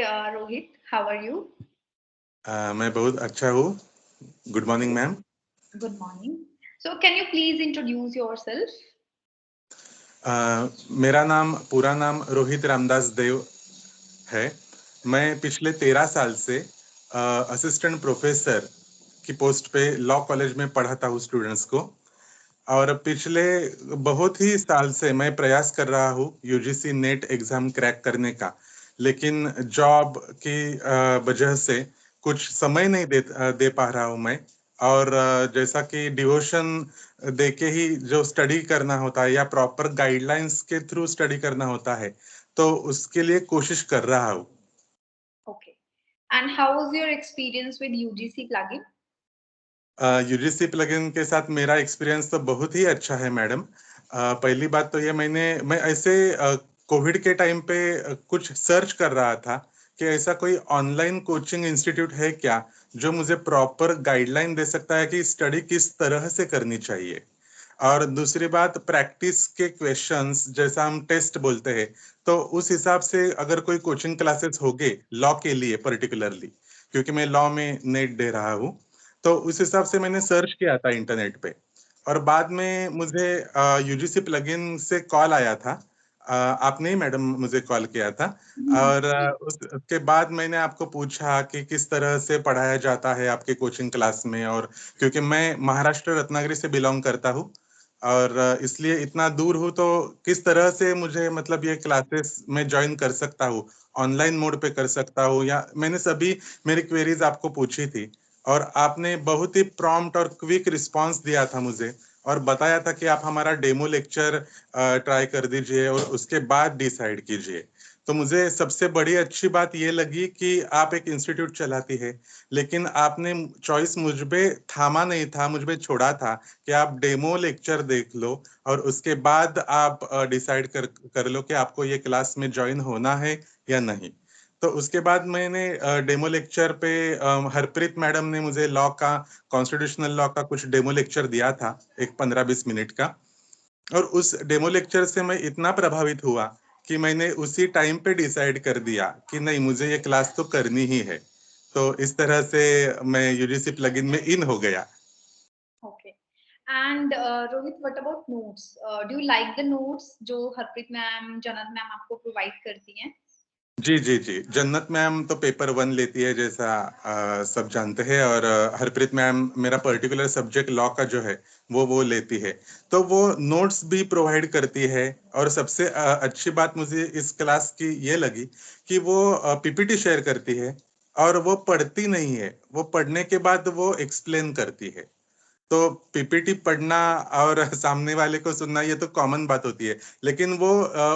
Rohit, how are you? मैं बहुत अच्छा हूँ. Good morning ma'am. Good morning. So, can you please introduce yourself? मेरा पूरा नाम रोहित रामदास देव है. मैं पिछले 13 साल से असिस्टेंट प्रोफेसर की पोस्ट पे लॉ कॉलेज में पढ़ाता हूँ स्टूडेंट्स को. और पिछले बहुत ही साल से मैं प्रयास कर रहा हूँ यूजीसी नेट एग्जाम क्रैक करने का, लेकिन जॉब की वजह से कुछ समय नहीं दे पा रहा हूँ मैं. और जैसा कि डिवोशन देके ही जो स्टडी करना होता है या प्रॉपर गाइडलाइंस के थ्रू स्टडी करना होता है, तो उसके लिए कोशिश कर रहा हूँ. Okay. And how was your experience with UGC plugin? UGC plugin के साथ मेरा एक्सपीरियंस तो बहुत ही अच्छा है मैडम. पहली बात तो ये मैं ऐसे कोविड के टाइम पे कुछ सर्च कर रहा था कि ऐसा कोई ऑनलाइन कोचिंग इंस्टीट्यूट है क्या जो मुझे प्रॉपर गाइडलाइन दे सकता है कि स्टडी किस तरह से करनी चाहिए. और दूसरी बात, प्रैक्टिस के क्वेश्चंस जैसा हम टेस्ट बोलते हैं, तो उस हिसाब से अगर कोई कोचिंग क्लासेस होगे लॉ के लिए पर्टिकुलरली, क्योंकि मैं लॉ में नेट दे रहा हूँ, तो उस हिसाब से मैंने सर्च किया था इंटरनेट पे. और बाद में मुझे यूजीसी प्लगइन से कॉल आया था. आपने ही मैडम मुझे कॉल किया था. और उसके बाद मैंने आपको पूछा कि किस तरह से पढ़ाया जाता है आपके कोचिंग क्लास में. और क्योंकि मैं महाराष्ट्र रत्नागिरी से बिलोंग करता हूँ और इसलिए इतना दूर हूँ, तो किस तरह से मुझे मतलब ये क्लासेस में ज्वाइन कर सकता हूँ, ऑनलाइन मोड पे कर सकता हूँ, या मैंने सभी मेरी क्वेरीज आपको पूछी थी. और आपने बहुत ही प्रॉम्प्ट और क्विक रिस्पांस दिया था मुझे, और बताया था कि आप हमारा डेमो लेक्चर ट्राई कर दीजिए और उसके बाद डिसाइड कीजिए. तो मुझे सबसे बड़ी अच्छी बात ये लगी कि आप एक इंस्टीट्यूट चलाती है, लेकिन आपने चॉइस मुझ पे थामा नहीं था, मुझ पे छोड़ा था कि आप डेमो लेक्चर देख लो और उसके बाद आप डिसाइड कर लो कि आपको ये क्लास में ज्वाइन होना है या नहीं. तो उसके बाद मैंने डेमो लेक्चर पे हरप्रीत मैडम ने मुझे लॉ का, कॉन्स्टिट्यूशनल लॉ का कुछ डेमो लेक्चर दिया था, एक 15-20 मिनट का. और उस डेमो लेक्चर से मैं इतना प्रभावित हुआ कि मैंने उसी टाइम पे डिसाइड कर दिया कि नहीं, मुझे ये क्लास तो करनी ही है. तो इस तरह से मैं यूजीसी प्लगइन में इन हो गया. Okay. And Rohit, what about notes? Do you like the notes जो हरप्रीत मैम, जनत मैम आपको प्रोवाइड करती हैं? जी जी जी, जन्नत मैम तो पेपर 1 लेती है जैसा सब जानते हैं. और हरप्रीत मैम मेरा पर्टिकुलर सब्जेक्ट लॉ का जो है वो लेती है, तो वो नोट्स भी प्रोवाइड करती है. और सबसे अच्छी बात मुझे इस क्लास की ये लगी कि वो पीपीटी शेयर करती है और वो पढ़ती नहीं है, वो पढ़ने के बाद वो एक्सप्लेन करती है. तो पीपीटी पढ़ना और सामने वाले को सुनना ये तो कॉमन बात होती है, लेकिन वो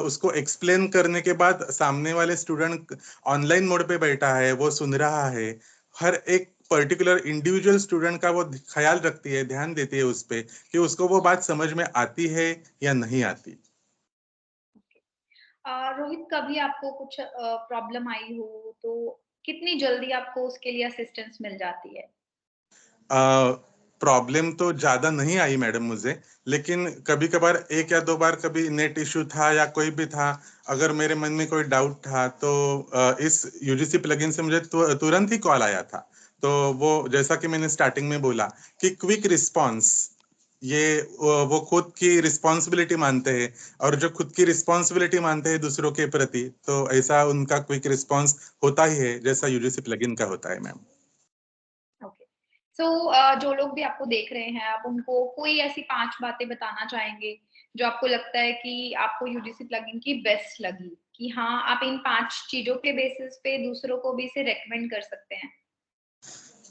उसको एक्सप्लेन करने के बाद सामने वाले स्टूडेंट ऑनलाइन मोड पे बैठा है, वो सुन रहा है. हर एक पर्टिकुलर इंडिविजुअल स्टूडेंट का वो ख्याल रखती है, ध्यान देती है उस पे कि उसको वो बात समझ में आती है या नहीं आती. रोहित, कभी आपको कुछ प्रॉब्लम आई हो तो कितनी जल्दी आपको उसके लिए असिस्टेंस मिल जाती है? प्रॉब्लम तो ज्यादा नहीं आई मैडम मुझे, लेकिन कभी कभार एक या दो बार कभी नेट इश्यू था या कोई भी था, अगर मेरे मन में कोई डाउट था, तो इस यूजीसी प्लगइन से मुझे तुरंत ही कॉल आया था. तो वो जैसा कि मैंने स्टार्टिंग में बोला कि क्विक रिस्पांस, ये वो खुद की रिस्पॉन्सिबिलिटी मानते हैं, और जो खुद की रिस्पॉन्सिबिलिटी मानते हैं दूसरों के प्रति, तो ऐसा उनका क्विक रिस्पांस होता ही है जैसा यूजीसी प्लगइन का होता है मैम. ओके. सो जो लोग भी आपको देख रहे हैं, आप उनको कोई ऐसी 5 बातें बताना चाहेंगे जो आपको लगता है कि आपको यूजीसी प्लगइन की बेस्ट लगी, कि हाँ, आप इन 5 चीजों के बेसिस पे दूसरों को भी इसे रेकमेंड कर सकते हैं?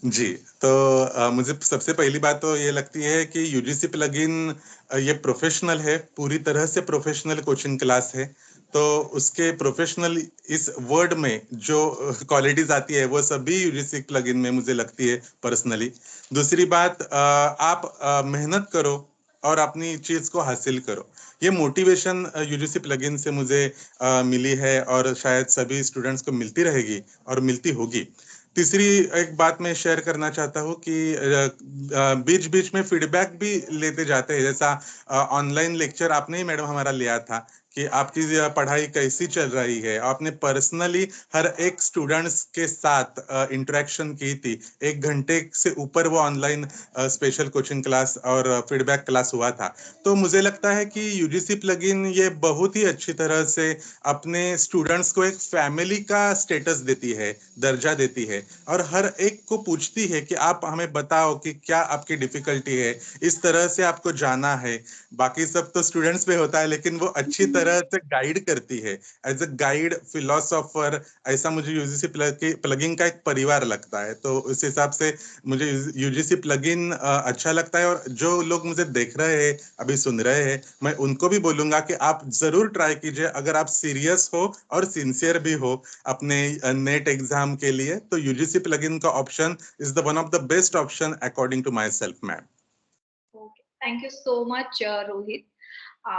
जी, तो मुझे सबसे पहली बात तो ये लगती है कि यूजीसी प्लगइन ये प्रोफेशनल है, पूरी तरह से प्रोफेशनल कोचिंग क्लास है. तो उसके प्रोफेशनल इस वर्ड में जो क्वालिटीज आती है वो सभी यूजीसी प्लगइन में मुझे लगती है पर्सनली. दूसरी बात, आप मेहनत करो और अपनी चीज को हासिल करो. ये मोटिवेशन यूजीसी प्लगइन से मुझे मिली है और शायद सभी स्टूडेंट्स को मिलती रहेगी और मिलती होगी. तीसरी एक बात मैं शेयर करना चाहता हूँ कि बीच बीच में फीडबैक भी लेते जाते हैं, जैसा ऑनलाइन लेक्चर आपने ही मैडम हमारा लिया था कि आपकी पढ़ाई कैसी चल रही है। आपने पर्सनली हर एक स्टूडेंट्स के साथ इंटरेक्शन की थी। 1 घंटे से ऊपर वो ऑनलाइन स्पेशल कोचिंग क्लास और फीडबैक क्लास हुआ था। तो मुझे लगता है कि यूजीसी प्लगइन ये बहुत ही अच्छी तरह से अपने स्टूडेंट्स को एक फैमिली का स्टेटस देती है, दर्जा देती है, और हर एक को पूछती है कि आप हमें बताओ कि क्या आपकी डिफिकल्टी है, इस तरह से आपको जाना है। बाकी सब तो स्टूडेंट्स पे होता है, लेकिन वो अच्छी तरह से गाइड करती है एज अ गाइड फिलोसोफर। ऐसा मुझे यूजीसी प्लगइन का एक परिवार लगता है। तो उस हिसाब से मुझे यूजीसी प्लगइन अच्छा लगता है। और जो लोग मुझे देख रहे हैं, अभी सुन रहे हैं, मैं उनको भी बोलूंगा कि आप जरूर ट्राई कीजिए। अगर आप सीरियस हो और सिंसियर भी हो अपने नेट एग्जाम के लिए, तो यूजीसी प्लगइन का option is the one of the best option according to myself, ma'am. Okay, thank you so much Rohit. अ,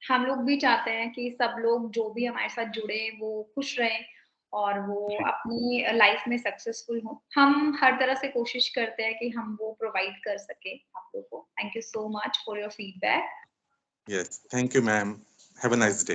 हम लोग भी चाहते हैं कि सब लोग जो भी हमारे साथ जुड़े वो खुश रहें और वो अपनी लाइफ में सक्सेसफुल हों। हम हर तरह से कोशिश करते हैं कि हम वो प्रोवाइड कर सकें आप लोग को। Thank you so much for your feedback. Yes, thank you ma'am. Have a nice day.